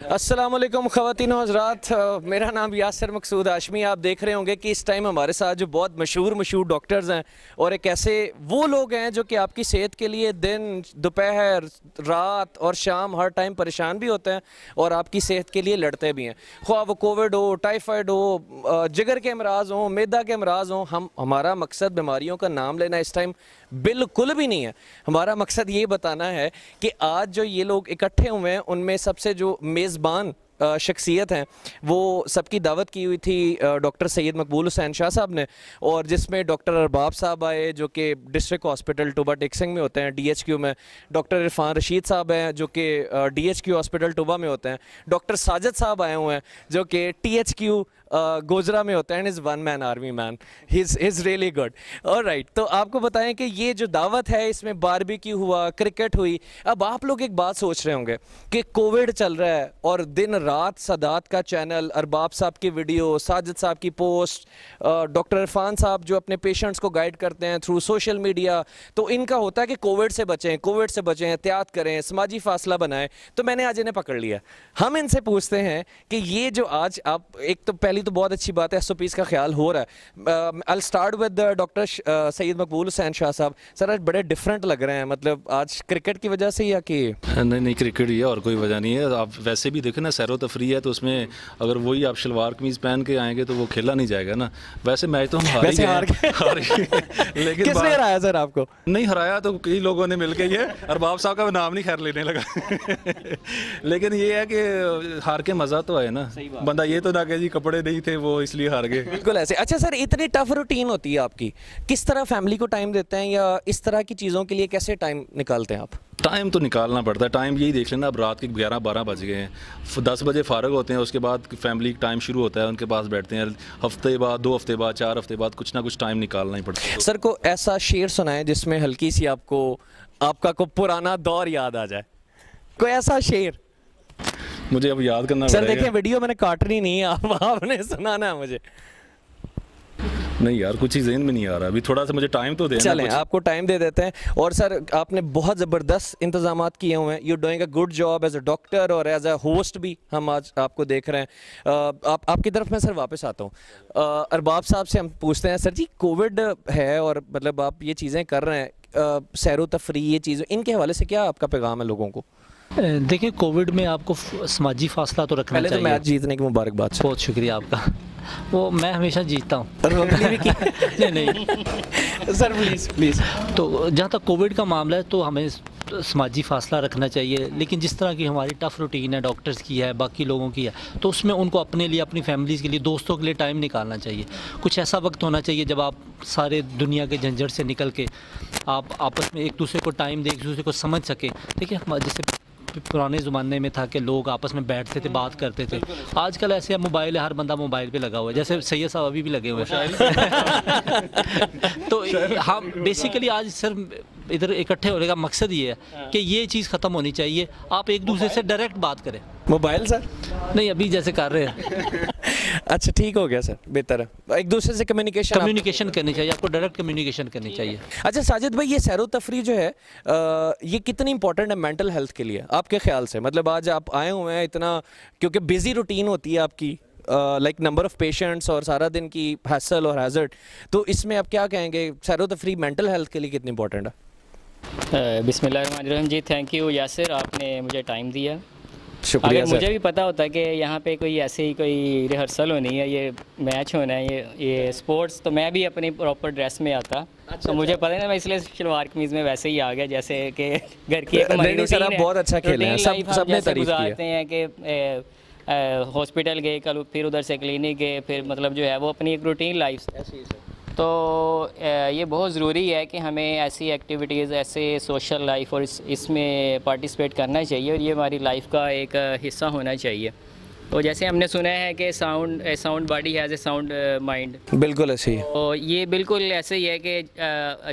अस्सलाम वालेकुम ख़वातीन व हज़रात, मेरा नाम यासिर मकसूद हाशमी। आप देख रहे होंगे कि इस टाइम हमारे साथ जो बहुत मशहूर डॉक्टर्स हैं और एक ऐसे वो लोग हैं जो कि आपकी सेहत के लिए दिन दोपहर रात और शाम हर टाइम परेशान भी होते हैं और आपकी सेहत के लिए लड़ते भी हैं। ख्वाह वो कोविड हो, टाइफाइड हो, जिगर के अमराज हों, मैदा के अमराज हों, हमारा मकसद बीमारियों का नाम लेना इस टाइम बिल्कुल भी नहीं है। हमारा मकसद ये बताना है कि आज जो ये लोग इकट्ठे हुए हैं उनमें सबसे जो मेज़बान शख्सियत हैं वो सबकी दावत की हुई थी डॉक्टर सैयद मकबूल हुसैन शाह साहब ने, और जिसमें डॉक्टर अरबाब साहब आए जो कि डिस्ट्रिक्ट हॉस्पिटल टुबा टेक्सिंग में होते हैं DHQ में, डॉक्टर इरफान रशीद साहब हैं जो कि DHQ हॉस्पिटल टुबा में होते हैं, डॉक्टर साजिद साहब आए हुए हैं जो कि THQ गोजरा में होता है, and is one man army man, he is really good. Alright, तो आपको बताएं कि ये जो दावत है इसमें बारबेक्यू हुआ, क्रिकेट हुई। अब आप लोग एक बात सोच रहे होंगे कि कोविड चल रहा है और दिन रात सादात का चैनल, अरबाब साहब की वीडियो, साजिद साहब की पोस्ट, डॉक्टर इरफान साहब जो अपने पेशेंट्स को गाइड करते हैं थ्रू सोशल मीडिया, तो इनका होता है कि कोविड से बचें, कोविड से बचें, एहतियात करें, समाजी फासला बनाएं। तो मैंने आज इन्हें पकड़ लिया। हम इनसे पूछते हैं कि ये जो आज आप, एक तो पहली तो बहुत अच्छी बात है SOPs का ख्याल हो रहा है। I start with doctor Syed मकबूल हुसैन शाह साहब। सर आज बड़े डिफरेंट लग रहे हैं, मतलब आज क्रिकेट की वजह से या कि नहीं, क्रिकेट ही है और कोई वजह नहीं है। आप वैसे भी देखें ना, सैरो तफरी है तो उसमें अगर वही आप शलवार कमीज पहन के आएंगे तो वो खेला नहीं जाएगा ना। वैसे मैच तो हम हार गए लेकिन किसने हराया सर आपको? नहीं हराया तो कई लोगों ने मिलकर, ये अरबाब साहब का नाम नहीं खैर लेने लगा लेकिन ये है कि हार के मज़ा तो आए ना, बंदा ये तो ना कि जी कपड़े नहीं थे वो इसलिए हार गए। बिल्कुल ऐसे। अच्छा सर, इतनी टफ रूटीन होती है आपकी, किस तरह फैमिली को टाइम देते हैं या इस तरह की चीज़ों के लिए कैसे टाइम निकालते हैं आप? टाइम तो निकालना पड़ता है। टाइम यही देख लेना, अब रात के 11-12 बज गए हैं, 10 बजे फ़ारग होते हैं, उसके बाद फैमिली टाइम शुरू होता है, उनके पास बैठते हैं। हफ्ते बाद, 2 हफ्ते बाद, 4 हफ्ते बाद कुछ ना कुछ टाइम निकालना ही पड़ता है। सर को ऐसा शेर सुनाए जिसमें हल्की सी आपका को पुराना दौर याद आ जाए, कोई ऐसा शेर। मुझे अब याद करना सर पड़ेगा। देखिए वीडियो मैंने काटनी नहीं है, आपने सुनाना है मुझे। नहीं यार, कुछ ही ज़हन में नहीं आ रहा अभी, थोड़ा सा मुझे टाइम तो देना। चलें आपको टाइम दे देते हैं। और सर आपने बहुत ज़बरदस्त इंतजामात किए हुए हैं, you doing a good job as a doctor और एज अ होस्ट भी हम आज आपको देख रहे हैं। आपकी तरफ मैं सर वापस आता हूँ। अरबाब साहब से हम पूछते हैं, सर जी कोविड है और मतलब आप ये चीज़ें कर रहे हैं, सैरो तफरी ये चीज़ें, इनके हवाले से क्या आपका पैगाम है लोगों को? देखिए कोविड में आपको समाजी फासला तो रखना पहले चाहिए। तो मैच जीतने की मुबारकबाद। बहुत शुक्रिया आपका। वो मैं हमेशा जीतता हूँ नहीं सर प्लीज़। तो जहाँ तक कोविड का मामला है तो हमें समाजी फासला रखना चाहिए, लेकिन जिस तरह की हमारी टफ़ रूटीन है, डॉक्टर्स की है, बाकी लोगों की है, तो उसमें उनको अपने लिए, अपनी फैमिलीज़ के लिए, दोस्तों के लिए टाइम निकालना चाहिए। कुछ ऐसा वक्त होना चाहिए जब आप सारे दुनिया के झंझट से निकल के आप आपस में एक दूसरे को टाइम दें, एक दूसरे को समझ सकें। देखिए जैसे पुराने ज़माने में था कि लोग आपस में बैठते थे, बात करते थे। आजकल ऐसे मोबाइल है, हर बंदा मोबाइल पे लगा हुआ है, जैसे सैयद साहब अभी भी लगे हुए हैं तो हम बेसिकली आज सर इधर इकट्ठे होने का मकसद ये है कि ये चीज़ ख़त्म होनी चाहिए। आप एक दूसरे से डायरेक्ट बात करें। मोबाइल सर नहीं, अभी जैसे कर रहे हैं अच्छा ठीक हो गया सर, बेहतर है। एक दूसरे से कम्युनिकेशन करनी चाहिए, आपको डायरेक्ट कम्युनिकेशन करनी चाहिए। अच्छा साजिद भाई, ये सैरो तफरी जो है ये कितनी इंपॉर्टेंट है मेंटल हेल्थ के लिए आपके ख्याल से? मतलब आज आप आए हुए हैं इतना, क्योंकि बिजी रूटीन होती है आपकी, लाइक नंबर ऑफ पेशेंट्स और सारा दिन की हैसल और हैजर्ड, तो इसमें आप क्या कहेंगे सैरो तफरी मेंटल हेल्थ के लिए कितनी इंपॉर्टेंट है? बिस्मिल्लाहिर्रहमानिर्रहीम जी, थैंक यू यासिर, आपने मुझे टाइम दिया। शुक्रिया। अगर मुझे भी पता होता कि यहाँ पे कोई ऐसी कोई रिहर्सल होनी है, ये मैच होना है, ये स्पोर्ट्स, तो मैं भी अपनी प्रॉपर ड्रेस में आता। अच्छा, तो मुझे पता है, मैं इसलिए शलवार कमीज़ में वैसे ही आ गया, जैसे कि घर की एक नहीं सर आप बहुत अच्छा खेले हैं, सबने तारीफ की गुजारते हैं कि हॉस्पिटल गए, कल फिर उधर से क्लिनिक गए, फिर मतलब जो है वो अपनी एक रूटीन लाइफ। तो ये बहुत ज़रूरी है कि हमें ऐसी एक्टिविटीज़, ऐसे सोशल लाइफ और इसमें पार्टिसिपेट करना चाहिए और ये हमारी लाइफ का एक हिस्सा होना चाहिए। तो जैसे हमने सुना है कि sound body has a sound mind, बिल्कुल ऐसे ही। तो ये बिल्कुल ऐसे ही है कि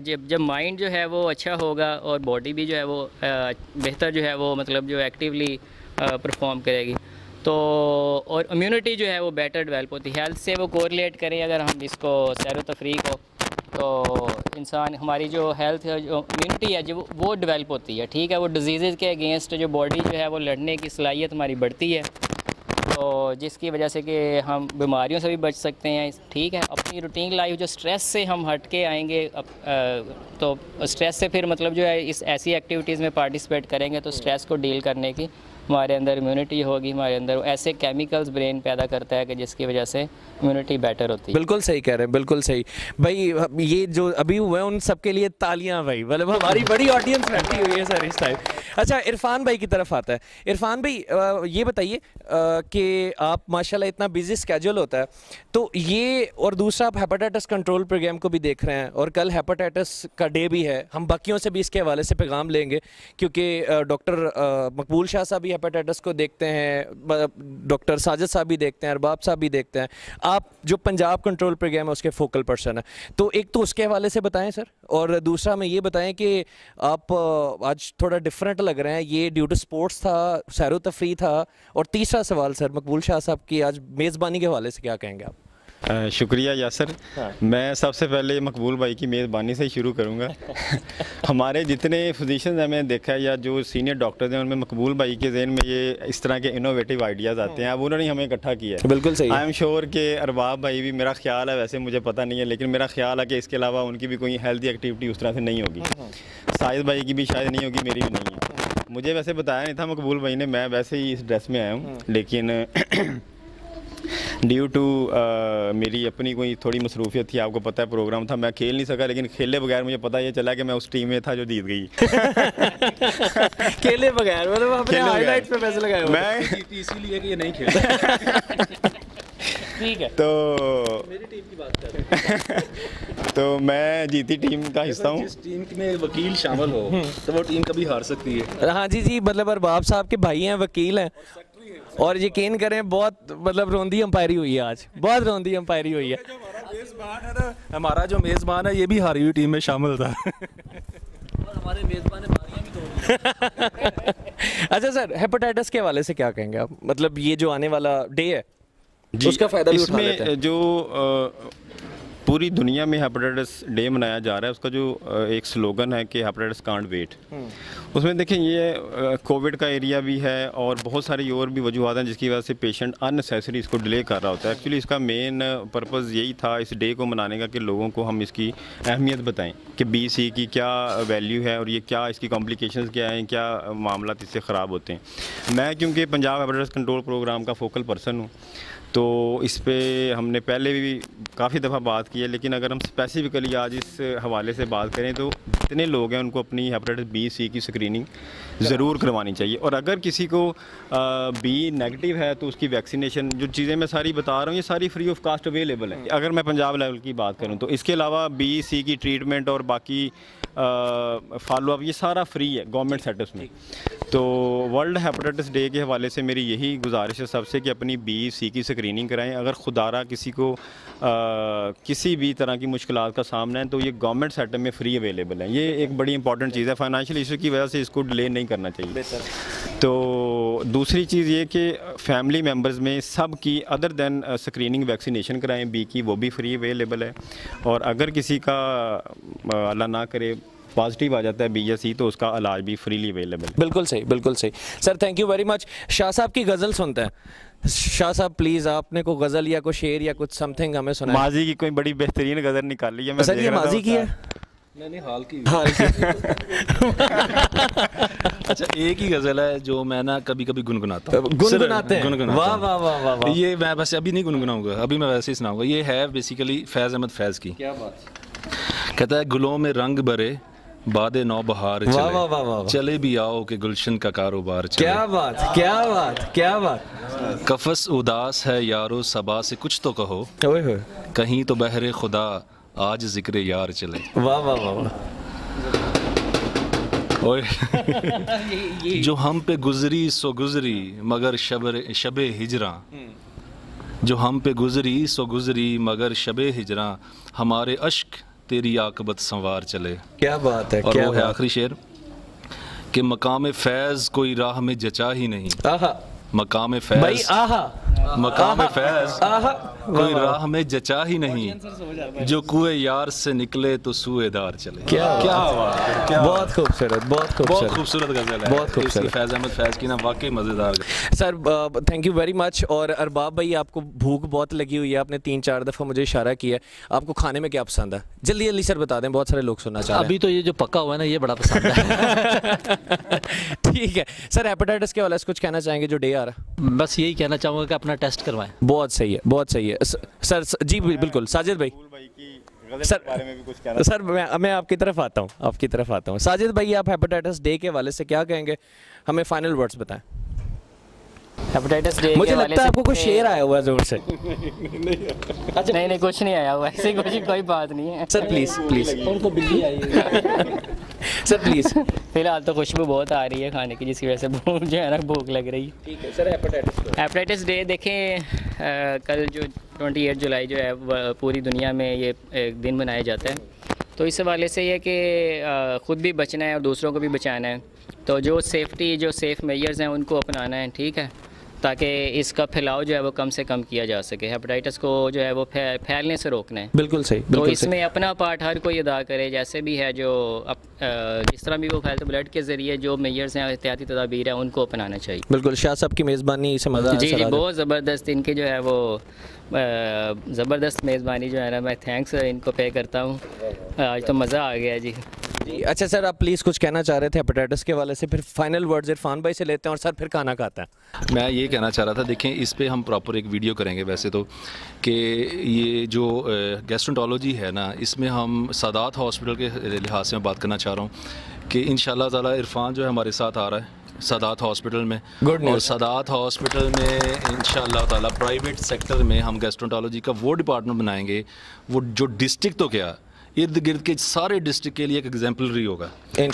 जब माइंड जो है वो अच्छा होगा और बॉडी भी जो है वो बेहतर जो है वो मतलब जो एक्टिवली परफॉर्म करेगी, तो और इम्यूनिटी जो है वो बेटर डेवलप होती है। हेल्थ से वो कोरिलेट करें अगर हम इसको सैर तफरी को, तो इंसान हमारी जो हेल्थ है, जो इम्यूनिटी है, जो वो डेवलप होती है, ठीक है। वो डिजीज़ के अगेंस्ट जो बॉडी जो है वो लड़ने की सलाहियत हमारी बढ़ती है, तो जिसकी वजह से कि हम बीमारियों से भी बच सकते हैं, ठीक है। अपनी रूटीन लाइफ जो स्ट्रेस से हम हट के आएंगे, तो स्ट्रेस से फिर मतलब जो है इस ऐसी एक्टिविटीज़ में पार्टिसिपेट करेंगे तो स्ट्रेस को डील करने की हमारे अंदर इम्यूनिटी होगी, हमारे अंदर ऐसे केमिकल्स ब्रेन पैदा करता है कि जिसकी वजह से इम्यूनिटी बेटर होती है। बिल्कुल सही कह रहे हैं, बिल्कुल सही भाई। ये जो अभी हुआ है उन सब के लिए तालियां भाई, मतलब हमारी बड़ी ऑडियंस बैठी हुई है सर इस टाइम। अच्छा, इरफान भाई की तरफ आता है। इरफान भाई ये बताइए कि आप माशाल्लाह इतना बिजी स्केड्यूल होता है, तो ये और दूसरा आप हेपेटाइटिस कंट्रोल प्रोग्राम को भी देख रहे हैं और कल हेपेटाइटिस का डे भी है। हम बाकियों से भी इसके हवाले से पैगाम लेंगे क्योंकि डॉक्टर मकबूल शाह साहब भी हेपेटाइटिस को देखते हैं, डॉक्टर साजिद साहब भी देखते हैं, अरबाब साहब भी देखते हैं। आप जो पंजाब कंट्रोल प्रोग्राम है उसके फोकल पर्सन है, तो एक तो उसके हवाले से बताएं सर, और दूसरा हमें ये बताएं कि आप आज थोड़ा डिफरेंट लग रहे हैं, ये ड्यू टू स्पोर्ट्स था, सैरो तफरी था। और तीसरा सवाल सर, मकबूल शाह साहब की आज मेज़बानी के हवाले से क्या कहेंगे आप? शुक्रिया यासर। मैं सबसे पहले मकबूल भाई की मेज़बानी से ही शुरू करूंगा। हमारे जितने फिजिशियंस हैं मैंने देखा है या जो सीनियर डॉक्टर्स हैं उनमें मकबूल भाई के जहन में ये इस तरह के इनोवेटिव आइडियाज़ आते हैं। अब उन्होंने हमें इकट्ठा किया है। बिल्कुल सही। आई एम श्योर कि अरबाब भाई भी, मेरा ख्याल है, वैसे मुझे पता नहीं है लेकिन मेरा ख्याल है कि इसके अलावा उनकी भी कोई हेल्थी एक्टिविटी उस तरह से नहीं होगी। साजिद भाई की भी शायद नहीं होगी, मेरी भी नहीं है। मुझे वैसे बताया नहीं था मकबूल भाई ने, मैं वैसे ही इस ड्रेस में आया हूँ, लेकिन ड्यू टू मेरी अपनी कोई थोड़ी मसरूफियत थी, आपको पता है प्रोग्राम था, मैं खेल नहीं सका। लेकिन खेले बगैर मुझे पता ये चला कि मैं उस टीम में था जो जीत गई। खेले बगैर मतलब आपने हाईलाइट्स पे पैसे लगाए हो। मैं इसीलिए कि ये नहीं खेलता। ठीक है, तो मेरी टीम की बात कर रहे हैं। तो मैं जीती टीम का हिस्सा हूँ। जिस टीम में वकील शामिल हो तो वो टीम कभी हार सकती है। हाँ जी जी, मतलब अरबाब साहब के भाई हैं, वकील हैं, और यकीन करें बहुत मतलब रौंदी अंपायरी हुई है आज, बहुत रौंदी अंपायरी हुई है। हमारा जो मेज़बान है ये भी हारी हुई टीम में शामिल था। और हमारे मेज़बान ने बारियां भी तोड़ दी। अच्छा सर, हेपेटाइटिस के हवाले से क्या कहेंगे आप? मतलब ये जो आने वाला डे है उसका फ़ायदा भी उठा लेते हैं। इसमें जो पूरी दुनिया में हेपेटाइटिस डे मनाया जा रहा है, उसका जो एक स्लोगन है कि हेपेटाइटिस कांट वेट, उसमें देखें ये कोविड का एरिया भी है और बहुत सारी और भी वजूहत हैं जिसकी वजह से पेशेंट अननेसेसरी इसको डिले कर रहा होता है। एक्चुअली इसका मेन पर्पज़ यही था इस डे को मनाने का कि लोगों को हम इसकी अहमियत बताएं कि BC की क्या वैल्यू है और ये क्या इसकी कॉम्प्लिकेशंस क्या हैं, क्या मामला इससे ख़राब होते हैं। मैं क्योंकि पंजाब हेपेटाइटिस कंट्रोल प्रोग्राम का फोकल पर्सन हूँ, तो इस पे हमने पहले भी काफ़ी दफ़ा बात की है, लेकिन अगर हम स्पेसिफ़िकली आज इस हवाले से बात करें तो जितने लोग हैं उनको अपनी हेपेटाइटिस B-C की स्क्रीनिंग ज़रूर करवानी चाहिए। और अगर किसी को B नेगेटिव है तो उसकी वैक्सीनेशन, जो चीज़ें मैं सारी बता रहा हूँ ये सारी फ्री ऑफ कास्ट अवेलेबल है। अगर मैं पंजाब लेवल की बात करूँ तो इसके अलावा B-C की ट्रीटमेंट और बाकी फॉलोअप ये सारा फ्री है गवर्नमेंट सेटअप्स में। तो वर्ल्ड हेपेटाइटिस डे के हवाले से मेरी यही गुजारिश है सबसे कि अपनी B-C की स्क्रीनिंग कराएं। अगर खुदारा किसी को किसी भी तरह की मुश्किलात का सामना है तो ये गवर्नमेंट सेटअप में फ्री अवेलेबल है। ये एक बड़ी इंपॉर्टेंट चीज़ है, फाइनेंशियल इशू की वजह से इसको डिले नहीं करना चाहिए। तो दूसरी चीज़ ये कि फैमिली मेम्बर्स में सब की अदर दैन स्क्रीनिंग वैक्सीनेशन कराएं B की, वो भी फ्री अवेलेबल है। और अगर किसी का अल्लाह ना करे पॉजिटिव आ जाता है B या C तो उसका इलाज भी फ्रीली अवेलेबल है। बिल्कुल सही, बिल्कुल सही sir, thank you very much. Shah साहब की गज़ल सुनते हैं। शाह साहब प्लीज़, आपने कोई गज़ल या कोई शेर या कुछ समथिंग हमें सुनाए। माजी की कोई बड़ी बेहतरीन गज़ल निकाली है। मैं सर ये माजी की है? नहीं, हाल की। हाल की। अच्छा, एक ही गज़ल है जो मैं ना कभी कभी गुनगुनाता हूँ। गुनगुनाते हैं? गुनगुनाता वाह हूँ। वाह वाह वाह वाह। ये मैं वैसे अभी नहीं गुनगुनाऊंगा, अभी मैं वैसे ही सुनाऊंगा। ये है बेसिकली फैज़ अहमद फैज़ की। क्या बात। कहता है, गुलों में रंग भरे बादे नौ बहार वाह वाह वाह वाह। चले भी आओ कि गुलशन का कारोबार चले। क्या बात, क्या बात, क्या बात। कफस उदास है यारो सबा से कुछ तो कहो, ओए होए। कहीं तो बहरे खुदा आज जिक्र यार चले। वाह वाह वाह वाह। ओए जो हम पे गुजरी सो गुजरी मगर शबे हिजरा, जो हम पे गुजरी सो गुजरी मगर शबे हिजरा, हमारे अश्क तेरी आकबत संवार चले। क्या बात है, और क्या वो है बात। आखिरी शेर कि मकाम फैज़ कोई राह में जचा ही नहीं। आहा मकाम भाई, फैज़ आहा मकाम फैज कोई राह में जचा ही नहीं, जो कुएं यार से निकले तो सुएदार चले। क्या बात है, क्या बहुत खूबसूरत, बहुत खूबसूरत गजल है, बहुत खूबसूरत। इसकी फैज अहमद फैज की ना वाकई मजेदार गजल। Sir thank you very much. और अरबाब भाई, आपको भूख बहुत लगी हुई है, आपने 3-4 दफ़ा मुझे इशारा किया है, आपको खाने में क्या पसंद है? जल्दी जल्दी सर बता दें, बहुत सारे लोग सुनना चाह रहे हैं। अभी तो ये जो पका हुआ है ना, ये बड़ा पसंद है। ठीक है सर, हेपेटाइटिस के वाले से कुछ कहना चाहेंगे जो डे आ रहा है? बस यही कहना चाहूँगा कि अपना टेस्ट करवाएं। बहुत सही है, बहुत सही है सर। जी बिल्कुल साजिद भाई। सर मैं आपकी तरफ आता हूँ। साजिद भाई, आप हेपेटाइटिस डे के हवाले से क्या कहेंगे? हमें फाइनल वर्ड्स बताएं। हेपेटाइटिस डे मुझे लगता है आपको कोई शेर आया हुआ है जोर से। अच्छा नहीं कुछ नहीं आया हुआ, ऐसी कोई बात नहीं है सर प्लीज उनको बिल्ली आई है। Sir please. फिलहाल तो खुशबू बहुत आ रही है खाने की, जिसकी वजह से भूख जो है ना, भूख लग रही है। ठीक है सर, हेपेटाइटिस डे देखें, कल जो 28 जुलाई जो है पूरी दुनिया में ये एक दिन मनाया जाता है। तो इस हवाले से ये कि ख़ुद भी बचना है और दूसरों को भी बचाना है। तो जो सेफ़ मेजर्स हैं उनको अपनाना है, ठीक है, ताकि इसका फैलाव जो है वो कम से कम किया जा सके। हेपेटाइटिस को जो है वो फैलने से रोकना है। बिल्कुल सही, तो इसमें अपना पार्ट हर कोई अदा करे, जैसे भी है, जो जिस तरह भी वो फैलते, ब्लड के ज़रिए जो मेजर्स हैं, एहतियाती तदाबीर हैं, उनको अपनाना चाहिए। बिल्कुल। शाह साहब की मेज़बानी से मज़ा जी बहुत ज़बरदस्त, इनकी जो है वो ज़बरदस्त मेज़बानी जो है ना, मैं थैंक्स इनको पे करता हूँ। आज तो मज़ा आ गया जी। अच्छा सर, आप प्लीज़ कुछ कहना चाह रहे थे हेपेटाइटिस के वाले से, फिर फाइनल वर्ड्स इरफान भाई से लेते हैं और सर फिर खाना खाता है। मैं ये कहना चाह रहा था, देखें इस पे हम प्रॉपर एक वीडियो करेंगे वैसे तो, कि ये जो गैस्ट्रोंटोलॉजी है ना, इसमें हम सादात हॉस्पिटल के लिहाज से मैं बात करना चाह रहा हूँ कि इंशाल्लाह ताला इरफान जो है हमारे साथ आ रहा है सादात हॉस्पिटल में। और सादात हॉस्पिटल में इंशाल्लाह ताला प्राइवेट सेक्टर में हम गैस्ट्रोंटोलॉजी का वो डिपार्टमेंट बनाएंगे, वो जो डिस्ट्रिक्ट तो क्या इर्द गिर्द के सारे डिस्ट्रिक्ट के लिए एक एग्जाम्पलरी होगा।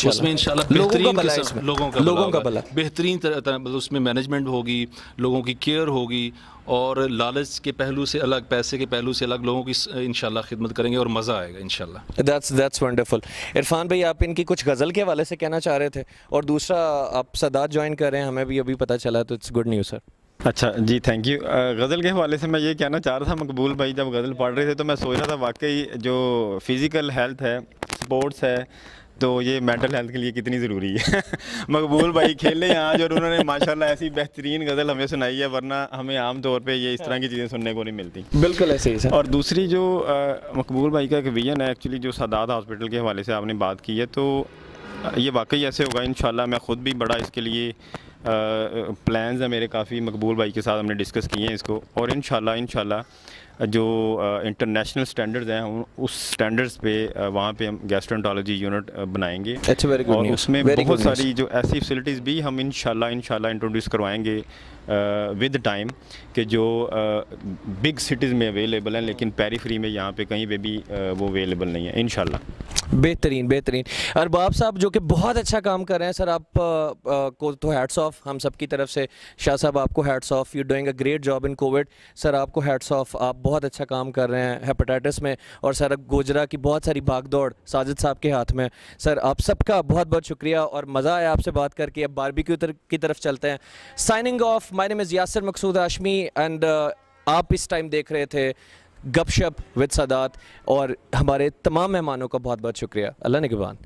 उसमें इंशाल्लाह बेहतरीन लोगों का भला, बेहतरीन तरह मतलब उसमें मैनेजमेंट होगी, लोगों की केयर होगी, और लालच के पहलू से अलग, पैसे के पहलू से अलग लोगों की इंशाल्लाह खिदमत करेंगे और मज़ा आएगा इंशाल्लाह। That's wonderful. इरफान भाई, आप इनकी कुछ गज़ल के हवाले से कहना चाह रहे थे, और दूसरा आप सादात ज्वाइन कर रहे हैं, हमें भी अभी पता चला, तो इट्स गुड न्यूज़ सर। अच्छा जी, थैंक यू। गज़ल के हवाले से मैं ये कहना चाह रहा था, मकबूल भाई जब गज़ल पढ़ रहे थे तो मैं सोच रहा था वाकई जो फ़िज़िकल हेल्थ है, स्पोर्ट्स है, तो ये मेंटल हेल्थ के लिए कितनी ज़रूरी है। मकबूल भाई खेले आज और उन्होंने माशाल्लाह ऐसी बेहतरीन गज़ल हमें सुनाई है, वरना हमें आम तौर पे ये इस तरह की चीज़ें सुनने को नहीं मिलती। बिल्कुल ऐसे ही सर। और दूसरी जो मकबूल भाई का एक विजन है एक्चुअली, जो सादात हॉस्पिटल के हवाले से आपने बात की है, तो ये वाकई ऐसे होगा इंशाल्लाह। मैं ख़ुद भी बड़ा इसके लिए प्लान्स है मेरे काफ़ी, मकबूल भाई के साथ हमने डिस्कस किए हैं इसको, और इंशाल्लाह जो इंटरनेशनल स्टैंडर्ड्स हैं उस स्टैंडर्ड्स पे वहाँ पे हम गैस्ट्रोंटोलॉजी यूनिट बनाएंगे। और उसमें बहुत सारी जो ऐसी फैसिलिटीज़ भी हम इंशाल्लाह इंट्रोड्यूस करवाएंगे विद टाइम, कि जो बिग सिटीज़ में अवेलेबल हैं, लेकिन पेरीफ्री में यहाँ पे कहीं पे भी वो अवेलेबल नहीं है इंशाल्लाह। बेहतरीन। अरबाब साहब जो कि बहुत अच्छा काम कर रहे हैं सर, आप को तो हैट्स ऑफ हम सब की तरफ से। शाह साहब आपको hats off, you doing a great job in Covid. Sir आपको हैट्स ऑफ, आप बहुत अच्छा काम कर रहे हैं हेपेटाइटिस में। और सर गोजरा की बहुत सारी भागदौड़ साजिद साहब के हाथ में। सर आप सबका बहुत बहुत शुक्रिया और मज़ा आया आपसे बात करके। अब बारबेक्यू की तरफ चलते हैं। Signing off, my name is Yasir Maqsood Hashmi and आप इस टाइम देख रहे थे गपशप विद सादात, और हमारे तमाम मेहमानों का बहुत बहुत शुक्रिया। अल्लाह निगहबान।